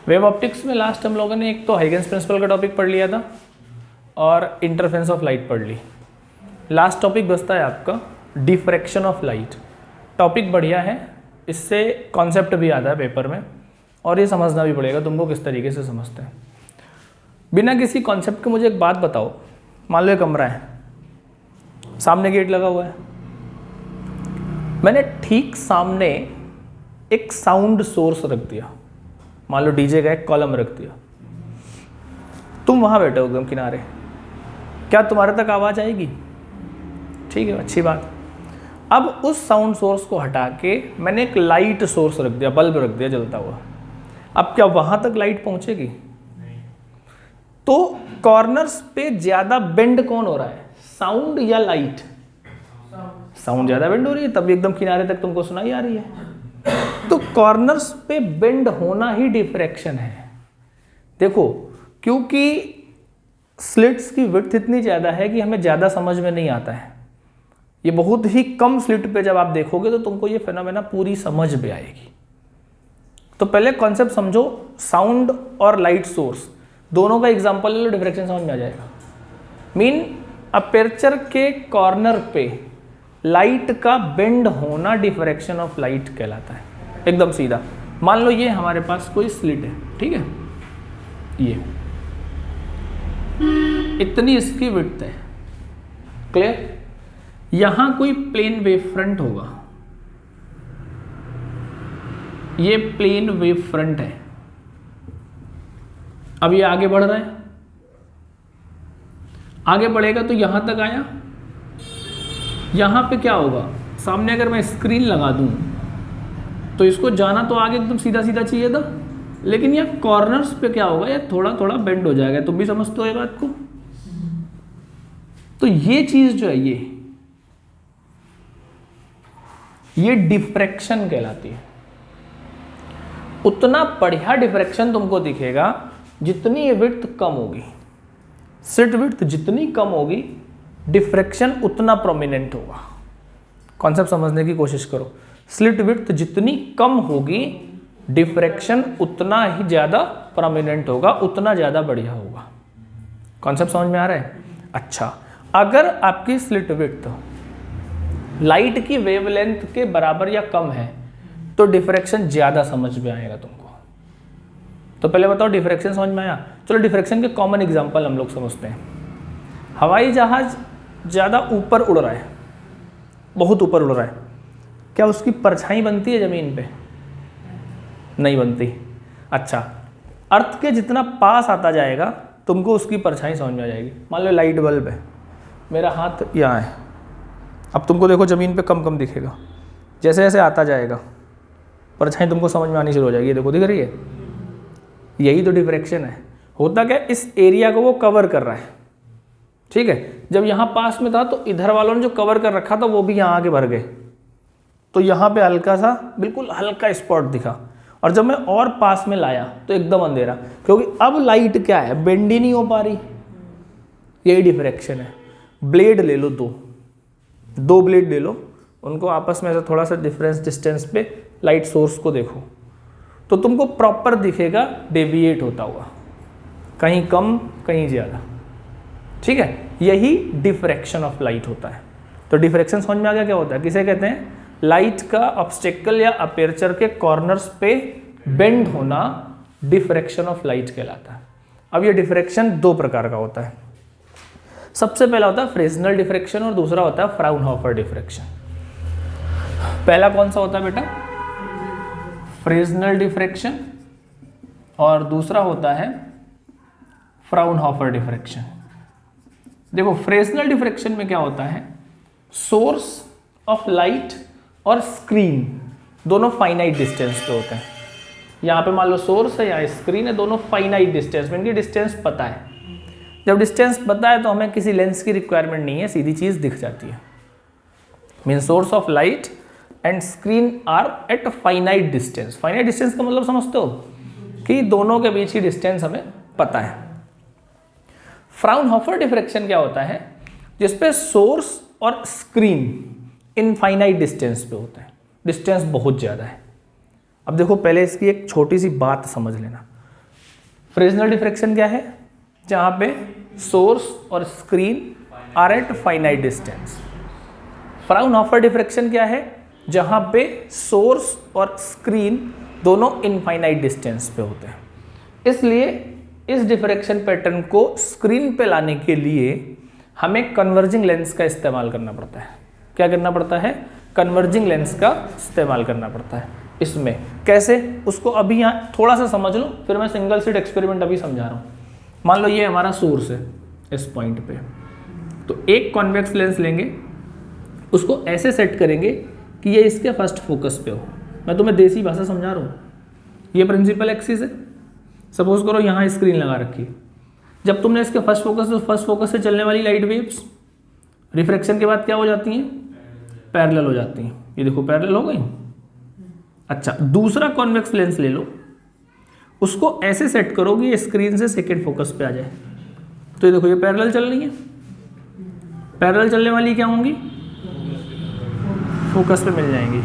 Wave optics में last हम लोगों ने एक तो हाइगेंस प्रिंसिपल का टॉपिक पढ़ लिया था और इंटरफेरेंस ऑफ लाइट पढ़ ली। लास्ट टॉपिक बचता है आपका डिफ्रैक्शन ऑफ लाइट। टॉपिक बढ़िया है, इससे कॉन्सेप्ट भी आता है पेपर में और ये समझना भी पड़ेगा तुमको किस तरीके से समझते हैं। बिना किसी कॉन्सेप्ट के मुझे एक बात बताओ, मान लो एक कमरा है, सामने गेट लगा हुआ है, मैंने ठीक सामने एक साउंड सोर्स रख दिया, मान लो डीजे का एक कॉलम रख दिया, तुम वहां बैठे हो एकदम किनारे, क्या तुम्हारे तक आवाज आएगी? ठीक है, अच्छी बात। अब उस साउंड सोर्स को हटा के मैंने एक लाइट सोर्स रख दिया, बल्ब रख दिया जलता हुआ, अब क्या वहां तक लाइट पहुंचेगी? तो कॉर्नर्स पे ज्यादा बेंड कौन हो रहा है, साउंड या लाइट? साउंड ज्यादा बेंड हो रही है, तभी एकदम किनारे तक तुमको सुनाई आ रही है। तो कॉर्नर्स पे बेंड होना ही डिफ्रैक्शन है। देखो, क्योंकि स्लिट्स की विड्थ इतनी ज्यादा है कि हमें ज्यादा समझ में नहीं आता है। ये बहुत ही कम स्लिट पे जब आप देखोगे तो तुमको ये फेनोमेना पूरी समझ में आएगी। तो पहले कॉन्सेप्ट समझो, साउंड और लाइट सोर्स दोनों का एग्जांपल ले लो, डिफ्रैक्शन समझ में आ जाएगा। मीन अपर्चर के कॉर्नर पे लाइट का बेंड होना डिफ्रैक्शन ऑफ लाइट कहलाता है। एकदम सीधा, मान लो ये हमारे पास कोई स्लिट है, ठीक है, ये इतनी इसकी विड्थ है, क्लियर? यहां कोई प्लेन वेव फ्रंट होगा, ये प्लेन वेव फ्रंट है। अब ये आगे बढ़ रहा है, आगे बढ़ेगा तो यहां तक आया, यहां पे क्या होगा, सामने अगर मैं स्क्रीन लगा दूं तो इसको जाना तो आगे एकदम सीधा सीधा चाहिए था, लेकिन ये कॉर्नर्स पे क्या होगा, ये थोड़ा थोड़ा बेंड हो जाएगा। तुम भी समझते हो ये बात को? तो ये चीज जो है ये डिफ्रैक्शन कहलाती है। उतना बढ़िया डिफ्रैक्शन तुमको दिखेगा जितनी ये विड्थ कम होगी। स्लिट विड्थ जितनी कम होगी, डिफ्रैक्शन उतना प्रोमिनेंट होगा। कॉन्सेप्ट समझने की कोशिश करो। स्लिट विड्थ जितनी कम होगी, डिफ्रैक्शन उतना ही ज्यादा प्रोमिनेंट होगा, उतना ज्यादा बढ़िया होगा। कॉन्सेप्ट समझ में आ रहा है? अच्छा, अगर आपकी स्लिट विड्थ लाइट की वेवलेंथ के बराबर या कम है तो डिफ्रैक्शन ज्यादा समझ में आएगा तुमको। तो पहले बताओ डिफ्रैक्शन समझ में आया? चलो डिफ्रैक्शन के कॉमन एग्जांपल हम लोग समझते हैं। हवाई जहाज ज्यादा ऊपर उड़ रहा है, बहुत ऊपर उड़ रहा है, क्या उसकी परछाई बनती है जमीन पे? नहीं बनती। अच्छा, अर्थ के जितना पास आता जाएगा तुमको उसकी परछाई समझ में आ जाएगी। मान लो लाइट बल्ब है, मेरा हाथ यहाँ है, अब तुमको देखो जमीन पे कम कम दिखेगा, जैसे जैसे आता जाएगा परछाई तुमको समझ में आनी शुरू हो जाएगी। ये देखो, दिख रही है? यही तो डिफ्रैक्शन है। होता क्या, इस एरिया को वो कवर कर रहा है, ठीक है। जब यहाँ पास में था तो इधर वालों ने जो कवर कर रखा था वो भी यहाँ आके भर गए, तो यहाँ पे हल्का सा, बिल्कुल हल्का स्पॉट दिखा। और जब मैं और पास में लाया तो एकदम अंधेरा, क्योंकि अब लाइट क्या है, बेंड ही नहीं हो पा रही। यही डिफ्रैक्शन है। ब्लेड ले लो, दो ब्लेड ले लो, उनको आपस में ऐसा थोड़ा सा डिफरेंस डिस्टेंस पे लाइट सोर्स को देखो तो तुमको प्रॉपर दिखेगा डेविएट होता हुआ, कहीं कम कहीं ज़्यादा, ठीक है। यही डिफ्रैक्शन ऑफ लाइट होता है। तो डिफ्रैक्शन समझ में आ गया क्या होता है? किसे कहते हैं? लाइट का ऑब्स्टेकल या अपर्चर के कॉर्नर्स पे बेंड होना डिफ्रैक्शन ऑफ लाइट कहलाता है। अब ये डिफ्रैक्शन दो प्रकार का होता है। सबसे पहला होता है फ्रेस्नेल डिफ्रैक्शन और दूसरा होता है फ्राउनहोफर डिफ्रैक्शन। पहला कौन सा होता है बेटा? फ्रेस्नेल डिफ्रैक्शन, और दूसरा होता है फ्राउनहोफर डिफ्रैक्शन। देखो, फ्रेस्नेल डिफ्रैक्शन में क्या होता है, सोर्स ऑफ लाइट और स्क्रीन दोनों फाइनाइट डिस्टेंस पे होते हैं। यहाँ पे मान लो सोर्स है या स्क्रीन है, दोनों फाइनाइट डिस्टेंस में, इनकी डिस्टेंस पता है। जब डिस्टेंस पता है तो हमें किसी लेंस की रिक्वायरमेंट नहीं है, सीधी चीज दिख जाती है। Mean source of light and screen are at finite distance. Finite distance का मतलब समझते हो कि दोनों के बीच की डिस्टेंस हमें पता है। फ्राउनहोफर डिफ्रैक्शन क्या होता है, जिसपे सोर्स और स्क्रीन इनफाइनाइट डिस्टेंस पे होते हैं, डिस्टेंस बहुत ज़्यादा है। अब देखो, पहले इसकी एक छोटी सी बात समझ लेना। फ्रेस्नेल डिफ्रैक्शन क्या है? जहाँ पे सोर्स और screen are at finite distance. Fraunhofer diffraction क्या है? जहाँ पे सोर्स और स्क्रीन दोनों इनफाइनाइट डिस्टेंस पे होते हैं। इसलिए इस डिफ्रैक्शन पैटर्न को स्क्रीन पे लाने के लिए हमें कन्वर्जिंग लेंस का इस्तेमाल करना पड़ता है। क्या करना पड़ता है? कन्वर्जिंग लेंस का इस्तेमाल करना पड़ता है। इसमें कैसे, उसको अभी यहाँ थोड़ा सा समझ लो, फिर मैं सिंगल स्लिट एक्सपेरिमेंट अभी समझा रहा हूँ। मान लो ये हमारा सोर्स है इस पॉइंट पे, तो एक कॉन्वेक्स लेंस लेंगे, उसको ऐसे सेट करेंगे कि ये इसके फर्स्ट फोकस पे हो। मैं तुम्हें देसी भाषा समझा रहा हूँ। ये प्रिंसिपल एक्सिस है, सपोज करो यहाँ स्क्रीन लगा रखी है। जब तुमने इसके फर्स्ट फोकस से चलने वाली लाइट वेव्स रिफ्रैक्शन के बाद क्या हो जाती हैं? पैरेलल हो जाती हैं। ये देखो पैरेलल हो गई। अच्छा, दूसरा कॉन्वेक्स लेंस ले लो, उसको ऐसे सेट करो कि ये स्क्रीन से सेकेंड फोकस पे आ जाए। तो ये देखो ये पैरेलल चल रही है। पैरेलल चलने वाली क्या होंगी? फोकस पे मिल जाएंगी।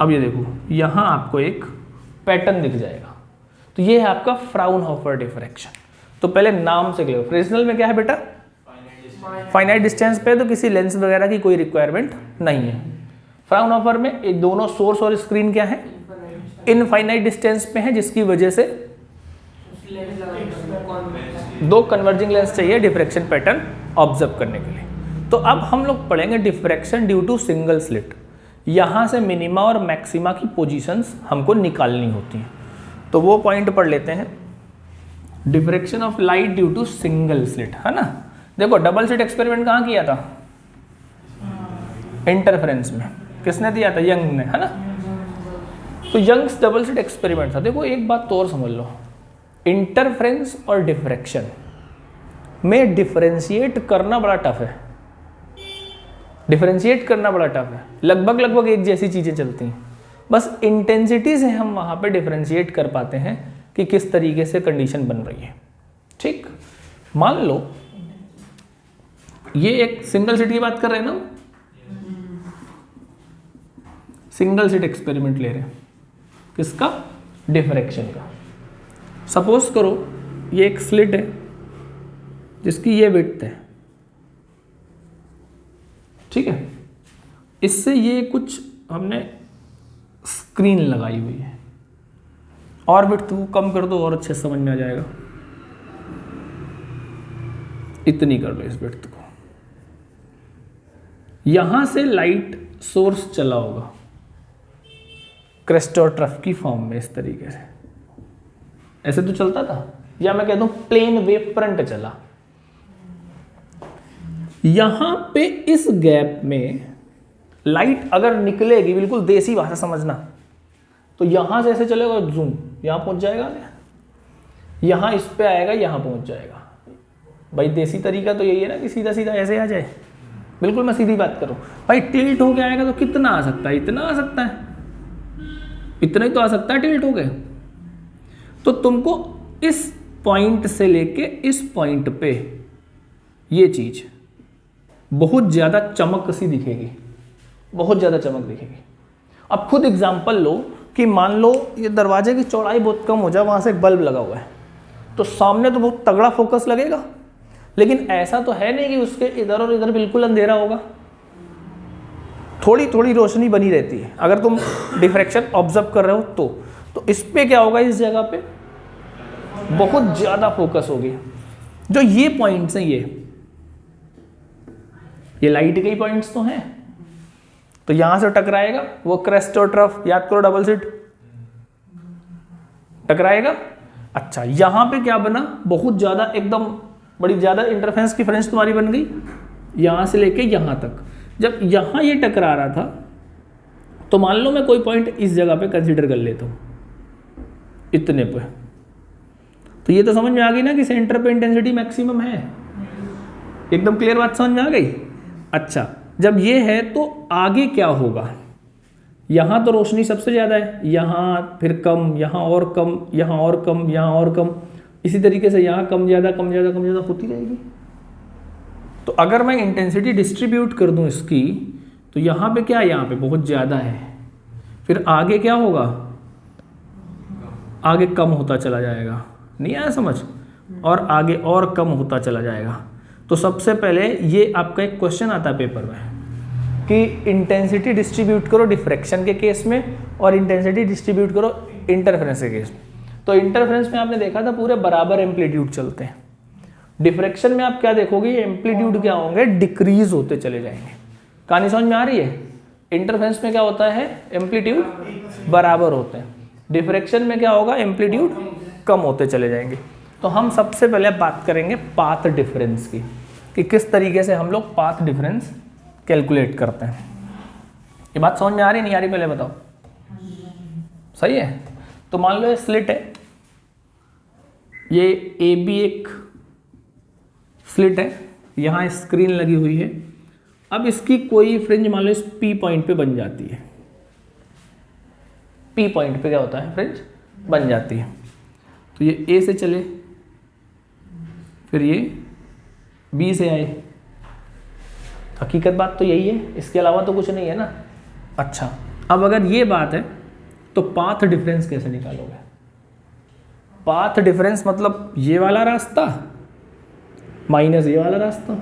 अब ये देखो यहाँ आपको एक पैटर्न दिख जाएगा। तो ये है आपका फ्राउनहोफर डिफ्रैक्शन। तो पहले नाम से क्लियर, फ्रेस्नेल में क्या है बेटा? फाइनाइट डिस्टेंस पे, तो किसी लेंस वगैरह की कोई रिक्वायरमेंट नहीं है। फ्राउनहोफर में ये दोनों सोर्स और स्क्रीन क्या है? इनफाइनाइट डिस्टेंस पे है, जिसकी वजह से दो कन्वर्जिंग लेंस चाहिए डिफ्रैक्शन पैटर्न ऑब्जर्व करने के लिए। तो अब हम लोग पढ़ेंगे diffraction due to single slit. यहाँ से मिनिमा और मैक्सिमा की पोजीशंस हमको निकालनी होती हैं। तो वो पॉइंट पढ़ लेते हैं। Diffraction of light due to single slit, है ना। देखो डबल स्लिट एक्सपेरिमेंट कहाँ किया था? इंटरफेरेंस में। किसने दिया था? यंग ने, है ना। तो यंग्स डबल स्लिट एक्सपेरिमेंट था। देखो एक बात तो और समझ लो, इंटरफेरेंस और डिफ्रैक्शन में डिफरेंशिएट करना बड़ा टफ है। डिफरेंशिएट करना बड़ा टफ है। लगभग एक जैसी चीज़ें चलती हैं, बस इंटेंसिटी से हम वहाँ पे डिफरेंशिएट कर पाते हैं कि किस तरीके से कंडीशन बन रही है। ठीक, मान लो ये एक सिंगल स्लिट की बात कर रहे हैं ना, सिंगल स्लिट एक्सपेरिमेंट ले रहे हैं। किसका? डिफ्रैक्शन का। सपोज करो ये एक स्लिट है जिसकी ये विड्थ है, ठीक है। इससे ये कुछ हमने स्क्रीन लगाई हुई है, और विड्थ को कम कर दो और अच्छे समझ में आ जाएगा। इतनी कर लो इस विड्थ को। यहां से लाइट सोर्स चला होगा क्रेस्ट और ट्रफ की फॉर्म में, इस तरीके से ऐसे तो चलता था, या मैं कहता हूं प्लेन वेव फ्रंट चला। यहां पे इस गैप में लाइट अगर निकलेगी, बिल्कुल देसी भाषा समझना, तो यहां से ऐसे चलेगा, जूम यहां पहुंच जाएगा, यहां इस पे आएगा, यहां पहुंच जाएगा। भाई देसी तरीका तो यही है ना कि सीधा सीधा ऐसे आ जाए। बिल्कुल मैं सीधी बात करूं भाई, टिल्ट हो गया आएगा तो कितना आ सकता है? इतना आ सकता है, इतना ही तो आ सकता है टिल्ट हो गए। तो तुमको इस पॉइंट से लेके इस पॉइंट पे ये चीज बहुत ज्यादा चमक सी दिखेगी, बहुत ज्यादा चमक दिखेगी। अब खुद एग्जांपल लो कि मान लो ये दरवाजे की चौड़ाई बहुत कम हो जाए, वहां से एक बल्ब लगा हुआ है, तो सामने तो बहुत तगड़ा फोकस लगेगा, लेकिन ऐसा तो है नहीं कि उसके इधर और इधर बिल्कुल अंधेरा होगा। थोड़ी थोड़ी रोशनी बनी रहती है अगर तुम डिफ्रैक्शन ऑब्जर्व कर रहे हो तो इस पे क्या होगा? इस जगह पे बहुत ज्यादा फोकस होगी। जो ये पॉइंट्स हैं, ये लाइट के ही पॉइंट्स तो हैं, तो यहां से टकराएगा वो क्रेस्ट और ट्रफ, याद करो डबल स्लिट, टकराएगा। अच्छा, यहां पे क्या बना? बहुत ज्यादा, एकदम बड़ी ज्यादा इंटरफेरेंस की फ्रेंच तुम्हारी बन गई, यहां से लेके यहां तक। जब यहां ये टकरा रहा था, तो मान लो मैं कोई पॉइंट इस जगह पे कंसीडर कर लेता हूं, इतने पे, तो ये तो समझ में आ गई ना कि सेंटर पे इंटेंसिटी मैक्सिमम है। एकदम क्लियर बात समझ में आ गई। अच्छा, जब ये है तो आगे क्या होगा? यहां तो रोशनी सबसे ज्यादा है, यहां फिर कम, यहां और कम, यहां और कम, यहां और कम, इसी तरीके से यहां कम ज्यादा कम ज्यादा कम ज्यादा होती रहेगी। तो अगर मैं इंटेंसिटी डिस्ट्रीब्यूट कर दूं इसकी, तो यहां पे क्या है? यहां पे बहुत ज्यादा है, फिर आगे क्या होगा? आगे कम होता चला जाएगा, नहीं आया समझ, और आगे और कम होता चला जाएगा। तो सबसे पहले ये आपका एक क्वेश्चन आता है पेपर में कि इंटेंसिटी डिस्ट्रीब्यूट करो डिफ्रैक्शन के केस में और इंटेंसिटी डिस्ट्रीब्यूट करो इंटरफेरेंस के केस में। तो इंटरफेरेंस में आपने देखा था पूरे बराबर एम्पलीट्यूड चलते हैं, डिफ्रैक्शन में आप क्या देखोगे, एम्पलीट्यूड क्या होंगे, डिक्रीज होते चले जाएंगे। कहानी समझ में आ रही है? इंटरफेरेंस में क्या होता है, एम्पलीट्यूड बराबर होते हैं, डिफ्रैक्शन में क्या होगा, एम्पलीट्यूड कम होते चले जाएंगे। तो हम सबसे पहले बात करेंगे पाथ डिफरेंस की, कि किस तरीके से हम लोग पाथ डिफरेंस कैलकुलेट करते हैं। ये बात समझ में आ रही नहीं आ रही, पहले बताओ। सही है? तो मान लो ये स्लिट है, ये ए बी एक स्लिट है, यहाँ स्क्रीन लगी हुई है। अब इसकी कोई फ्रिंज मान लो इस पी पॉइंट पे बन जाती है, पी पॉइंट पे क्या होता है, फ्रिंज बन जाती है। तो ये ए से चले, फिर ये बी से आए, हकीकत बात तो यही है, इसके अलावा तो कुछ नहीं है ना। अच्छा, अब अगर ये बात है तो पाथ डिफरेंस कैसे निकालोगे? पाथ डिफरेंस मतलब ये वाला रास्ता माइनस ये वाला रास्ता,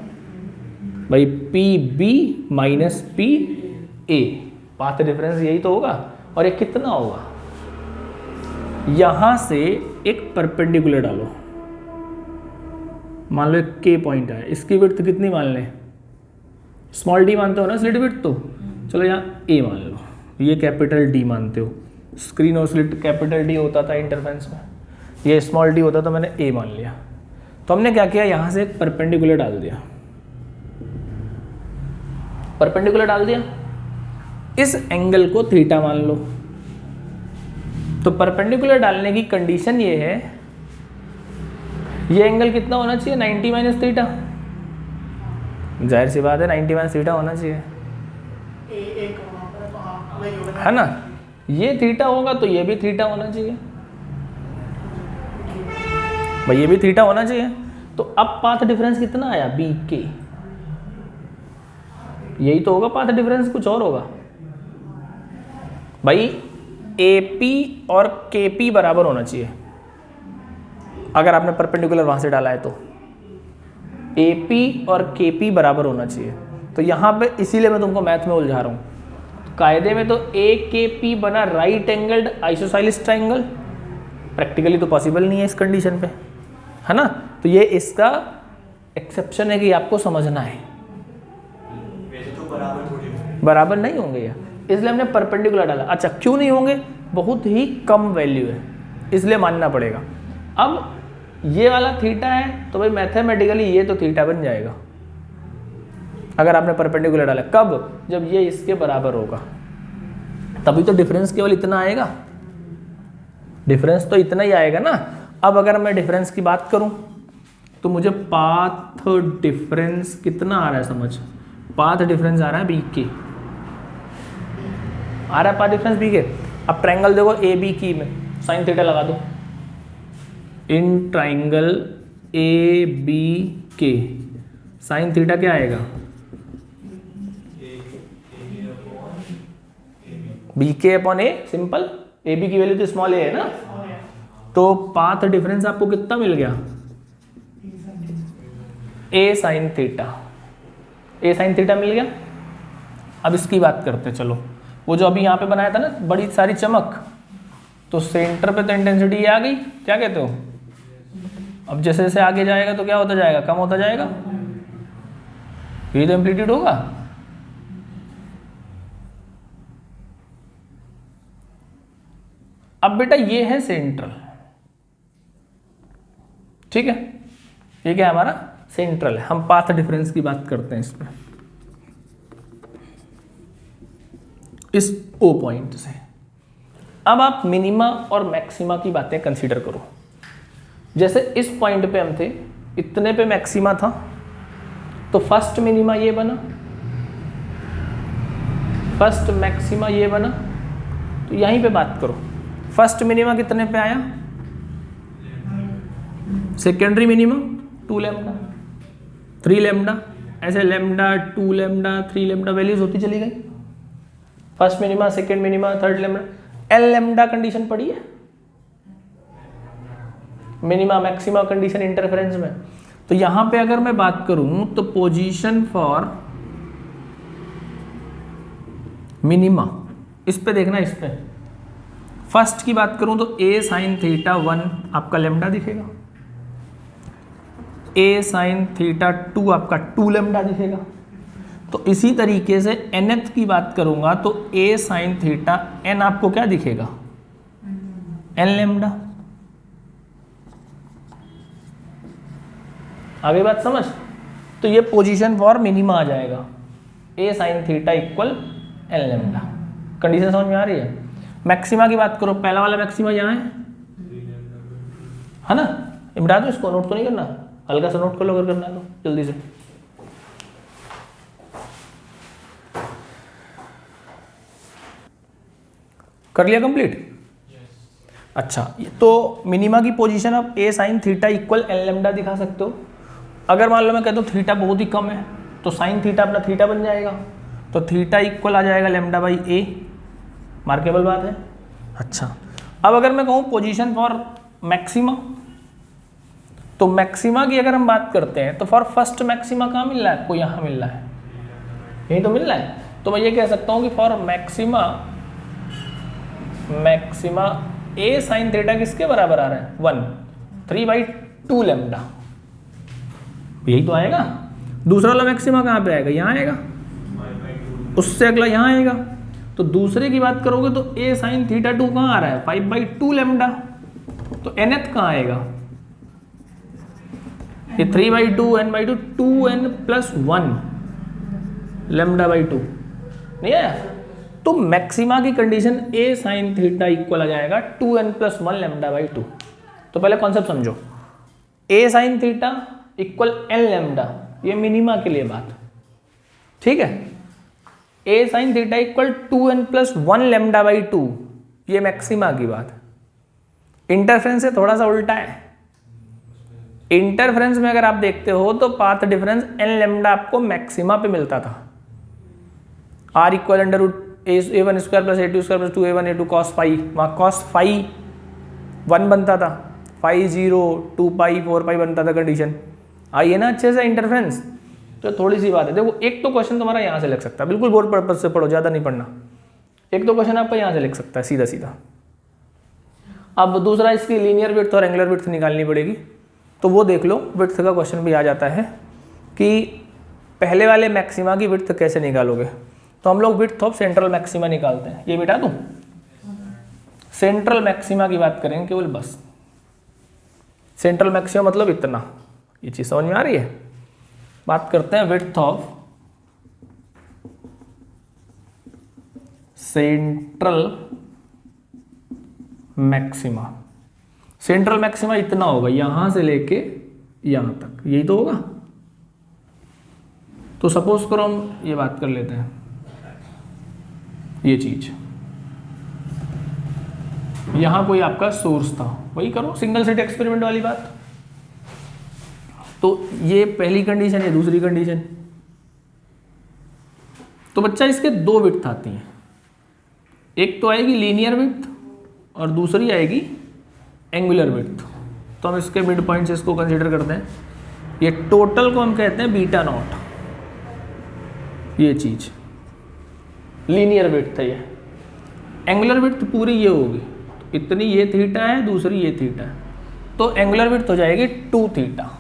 भाई P B minus P A, path difference यही तो होगा। और ये कितना होगा, यहां से एक परपेंडिकुलर डालो, मान लो एक के पॉइंट है, इसकी विड्थ कितनी मान लें, स्मॉल डी मानते हो ना स्लिट विड्थ, तो चलो यहाँ ए मान लो, ये कैपिटल डी मानते हो, स्क्रीन और स्लिट कैपिटल डी होता था इंटरफेरेंस में, ये स्मॉल डी होता तो मैंने ए मान लिया। तो हमने क्या किया, यहाँ से एक परपेंडिकुलर डाल दिया, परपेंडिकुलर डाल दिया, इस एंगल को थीटा मान लो। तो परपेंडिकुलर डालने की कंडीशन ये है, ये एंगल कितना होना चाहिए, 90 माइनस थीटा, जाहिर सी बात है 90 माइनस थीटा होना चाहिए, है ना। ये थीटा होगा तो ये भी थीटा होना चाहिए, भाई ये भी थीटा होना चाहिए। तो अब पाथ डिफरेंस कितना आया, बी के, यही तो होगा पाथ डिफरेंस, कुछ और होगा भाई। ए पी और के पी बराबर होना चाहिए, अगर आपने परपेंडिकुलर वहां से डाला है तो ए पी और के पी बराबर होना चाहिए। तो यहां पे इसीलिए मैं तुमको मैथ में उलझा रहा हूं। कायदे में तो ए के पी बना right angled isosceles triangle, practically तो पॉसिबल नहीं है इस कंडीशन पे, है ना। तो ये इसका एक्सेप्शन है कि आपको समझना है, बराबर नहीं होंगे ये, इसलिए हमने परपेंडिकुलर डाला। अच्छा, क्यों नहीं होंगे, बहुत ही कम वैल्यू है इसलिए मानना पड़ेगा। अब ये वाला थीटा है तो भाई मैथमेटिकली ये तो थीटा बन जाएगा अगर आपने परपेंडिकुलर डाला। कब, जब ये इसके बराबर होगा, तभी तो डिफरेंस केवल इतना आएगा, डिफरेंस तो इतना ही आएगा ना। अब अगर मैं डिफरेंस की बात करूं तो मुझे पाथ डिफरेंस कितना आ रहा है, समझ, पाथ डिफरेंस आ रहा है बी के, आ रहा है पाथ डिफरेंस बी के। अब ट्रायंगल देखो ए बी की में साइन थीटा लगा दो, इन ट्रायंगल ए बी के साइन थीटा क्या आएगा, बी के upon A, simple, A B की वैल्यू तो स्मॉल ए है ना। तो पाथ डिफरेंस आपको कितना मिल गया, A sine theta, A sine theta मिल गया। अब इसकी बात करते हैं, चलो वो जो अभी यहाँ पे बनाया था ना बड़ी सारी चमक, तो सेंटर पे तो इंटेंसिटी आ गई, क्या कहते हो। अब जैसे जैसे आगे जाएगा तो क्या होता जाएगा, कम होता जाएगा, ये तो एम्पलीट्यूड होगा। अब बेटा ये है सेंट्रल, ठीक है, ये क्या है हमारा सेंट्रल है। हम पाथ डिफरेंस की बात करते हैं इस पे, इस ओ पॉइंट से। अब आप मिनिमा और मैक्सिमा की बातें कंसीडर करो। जैसे इस पॉइंट पे हम थे, इतने पे मैक्सिमा था, तो फर्स्ट मिनिमा ये बना, फर्स्ट मैक्सिमा ये बना। तो यहीं पे बात करो, फर्स्ट मिनिमा कितने पे आया, सेकेंडरी मिनिमा 2 लैम्डा, 3 लैम्डा, ऐसे लैम्डा 2 लैम्डा 3 लैम्डा वैल्यूज होती चली गई। First minima, second minima, third lambda, L lambda condition पड़ी है। मिनिमा मैक्सिमा कंडीशन इंटरफेरेंस में। तो यहां पे अगर मैं बात करूं तो पोजीशन फॉर मिनिमा, इस पे देखना, इस पे फर्स्ट की बात करूं तो ए साइन थीटा 1 आपका लेमडा दिखेगा, ए साइन थीटा 2 आपका 2 लेमडा दिखेगा। तो इसी तरीके से nth की बात करूंगा तो ए साइन थीटा n आपको क्या दिखेगा, n लेमडा। आगे बात समझ। तो ये पोजीशन फॉर मिनिमा आ जाएगा, a sine theta equal n lambda. Condition समझ में आ रही है। मैक्सिमा की बात करो, पहला वाला मैक्सिमा यहाँ है ना, मिटा दो इसको, नोट तो नहीं करना, हल्का सा नोट कर लो अगर करना है तो जल्दी से। कर लिया कंप्लीट? अच्छा, तो मिनिमा की पोजीशन आप a sine theta equal N lambda दिखा सकते हो। अगर मान लो मैं कहता हूँ थीटा बहुत ही कम है तो साइन थीटा अपना थीटा बन जाएगा, तो थीटा इक्वल आ जाएगा लेमडा बाई ए, मार्केबल बात है। अच्छा, अब अगर मैं कहूँ पोजीशन फॉर मैक्सिमा, तो मैक्सिमा की अगर हम बात करते हैं तो फॉर फर्स्ट मैक्सिमा कहाँ मिल रहा है आपको, यहाँ मिल रहा है, यही तो मिल रहा है। तो मैं ये कह सकता हूँ कि for maxima A sine theta किसके बराबर आ रहा है, 1 3/2 लेमडा, यही तो आएगा। दूसरा वाला मैक्सिमा कहाँ पे आएगा, यहाँ आएगा, उससे अगला यहाँ आएगा। तो दूसरे की बात करोगे तो ए साइन थीटा 2 कहाँ आ रहा है, 5/2 लेमडा। तो nth कहाँ आएगा, ये 3/2 n/2 2n + 1 लेमडा बाई 2 नहीं आया। तो मैक्सिमा की कंडीशन ए साइन थीटा इक्वल आ जाएगा 2n + 1 लेमडा बाई 2। तो पहले कॉन्सेप्ट समझो, a sine theta equal n lambda, ये मिनिमा के लिए बात, ठीक है। A sine theta equal 2n + 1 lambda by 2, ये मैक्सिमा की बात। इंटरफ्रेंस से थोड़ा सा उल्टा है। इंटरफ्रेंस में अगर आप देखते हो तो पाथ डिफरेंस n लेमडा आपको मैक्सिमा पे मिलता था, r equal under a1 square plus a2 square plus 2a1 a2 cos phi, वहाँ cos फाई 1 बनता था, फाई 0 2 पाई 4 पाई बनता था कंडीशन। आइए ना अच्छे से इंटरफ्रेंस, तो थोड़ी सी बात है। देखो एक तो क्वेश्चन तुम्हारा यहाँ से लग सकता है, बिल्कुल बोर्ड पर्पज से पढ़ो, ज़्यादा नहीं पढ़ना। एक तो क्वेश्चन आपका यहाँ से लग सकता है सीधा सीधा। अब दूसरा इसकी लीनियर विड्थ और एंगुलर विड्थ निकालनी पड़ेगी, तो वो देख लो। विड्थ का क्वेश्चन भी आ जाता है कि पहले वाले मैक्सिमा की विड्थ कैसे निकालोगे। तो हम लोग विड्थ ऑफ सेंट्रल मैक्सिमा निकालते हैं, ये मिटा दूं। सेंट्रल मैक्सिमा की बात करेंगे केवल, बस सेंट्रल मैक्सिमा मतलब इतना, ये चीज़ समझ में आ रही है। बात करते हैं width of central maxima. Central maxima इतना होगा, यहां से लेके यहां तक, यही तो होगा। तो सपोज करो हम ये बात कर लेते हैं, ये चीज यहां कोई आपका सोर्स था, वही करो सिंगल स्लिट एक्सपेरिमेंट वाली बात। तो ये पहली कंडीशन, ये दूसरी कंडीशन। तो बच्चा इसके दो विड्थ आती हैं, एक तो आएगी लीनियर विड्थ और दूसरी आएगी एंगुलर विड्थ। तो हम इसके मिड पॉइंट से इसको कंसीडर करते हैं। ये टोटल को हम कहते हैं बीटा नॉट, ये चीज लीनियर विड्थ है। ये एंगुलर विड्थ पूरी ये होगी, तो इतनी ये थीटा है, दूसरी ये थीटा है, तो एंगुलर विड्थ हो जाएगी 2 थीटा।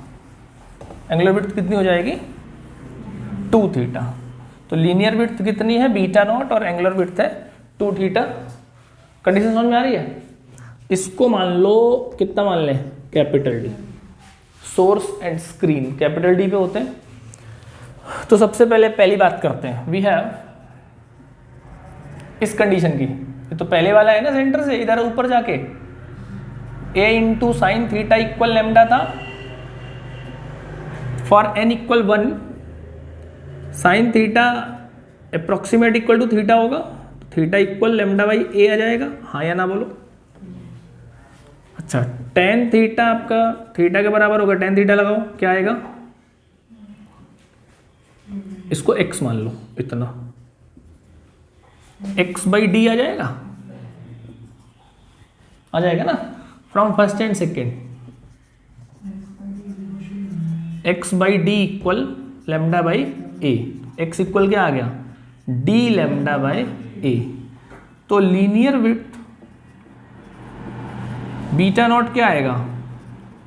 एंगुलर विड्थ कितनी हो जाएगी, 2 थीटा। तो लीनियर विड्थ कितनी है, बीटा नॉट, और एंगुलर विड्थ है 2 थीटा। कंडीशन समझ में आ रही है। इसको मान लो कितना मान लें, capital D. Source and screen capital D पे होते हैं। तो सबसे पहले पहली बात करते हैं, वी हैव इस कंडीशन की। ये तो पहले वाला है ना, सेंटर से इधर ऊपर जाके a into sine theta equal lambda था for n equal 1, sine theta approximate equal to theta होगा, theta equal lambda by a आ जाएगा, हाँ या ना बोलो। अच्छा, टेन थीटा आपका थीटा के बराबर होगा, टेन थीटा लगाओ, क्या आएगा, इसको x मान लो, इतना x बाई डी आ जाएगा ना, from first and second. X by D equal lambda by A, x equal क्या आ गया, डी लेमडा बाई ए। तो लीनियर विड्थ बीटा नॉट क्या आएगा,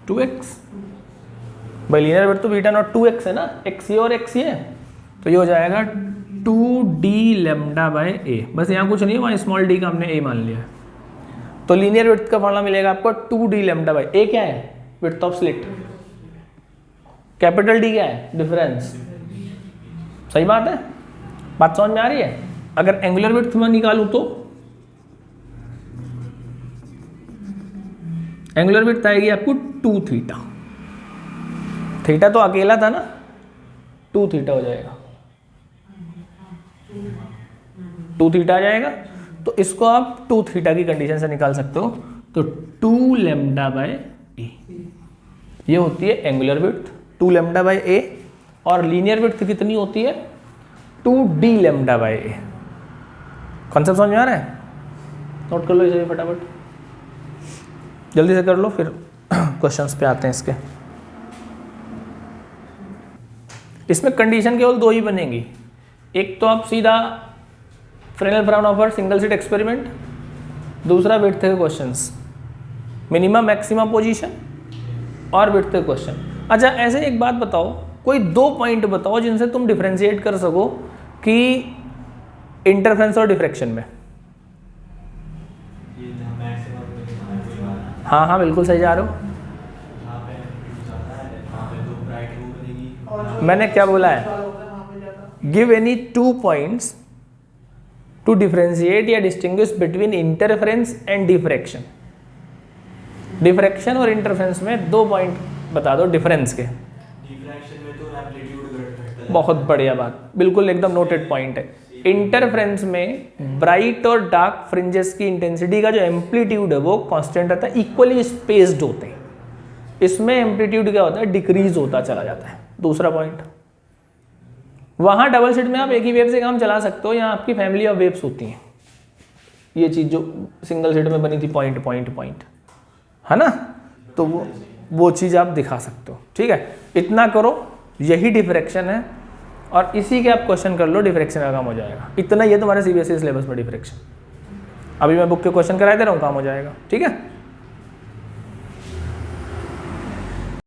2x। भाई लीनियर विड्थ तो बीटा नॉट 2x है ना, x ये और x ये, तो ये हो जाएगा 2d लेमडा बाय a। बस यहाँ कुछ नहीं है, वहाँ स्मॉल d का हमने a मान लिया है। तो लीनियर विड्थ का फॉर्मूला मिलेगा आपको 2d लेमडा बाय a। क्या है, width of slit. Capital D क्या है, डिफरेंस। सही बात है, बात समझ में आ रही है। अगर एंगुलर विड्थ में निकालूं तो एंगुलर विड्थ आएगी आपको 2 थीटा। थीटा तो अकेला था ना, 2 थीटा हो जाएगा, 2 थीटा आ जाएगा। तो इसको आप 2 थीटा की कंडीशन से निकाल सकते हो। तो 2 लेमडा बाय ए, ये होती है एंगुलर विड्थ 2 लेमडा बाय ए। और लीनियर विड्थ कितनी होती है, 2d lambda by A. Concept समझ में आ रहा है, नोट कर लो इसे फटाफट, जल्दी से कर लो, फिर क्वेश्चंस पे आते हैं इसके। इसमें कंडीशन केवल 2 ही बनेंगी। एक तो आप सीधा फ्रेनेल-फ्राउनहोफर सिंगल स्लिट एक्सपेरिमेंट, दूसरा विड्थ के क्वेश्चंस, मिनिमम मैक्सिमम पोजीशन और विड्थ के क्वेश्चन। अच्छा ऐसे एक बात बताओ, कोई 2 पॉइंट बताओ जिनसे तुम डिफरेंशिएट कर सको कि इंटरफेरेंस और डिफ्रैक्शन में। हाँ हाँ बिल्कुल सही जा रहे हो। मैंने क्या बोला है, give any 2 points to differentiate या distinguish between interference and diffraction. Diffraction और इंटरफेरेंस में 2 पॉइंट बता दो डिफरेंस के। डिफ्रैक्शन में तो एम्पलीट्यूड, बहुत बढ़िया बात, बिल्कुल एकदम नोटेड पॉइंट है। इंटरफेरेंस में ब्राइट और डार्क फ्रिंजेस की इंटेंसिटी का जो एम्पलीट्यूड है वो कांस्टेंट रहता है, इक्वली स्पेस्ड होते हैं। इसमें एम्पलीट्यूड क्या होता है, डिक्रीज होता चला जाता है। दूसरा पॉइंट, वहां डबल स्लिट में आप एक ही वेव से काम चला सकते हो, यहाँ आपकी फैमिली ऑफ वेव्स होती हैं। ये चीज जो सिंगल स्लिट में बनी थी पॉइंट पॉइंट पॉइंट, है ना, तो वो चीज आप दिखा सकते हो। ठीक है, इतना करो, यही डिफ्रैक्शन है और इसी के आप क्वेश्चन कर लो, डिफ्रैक्शन का काम हो जाएगा। इतना ये तुम्हारे सीबीएसई सिलेबस में डिफ्रैक्शन, अभी मैं बुक के क्वेश्चन कराए दे रहा हूँ, काम हो जाएगा। ठीक है।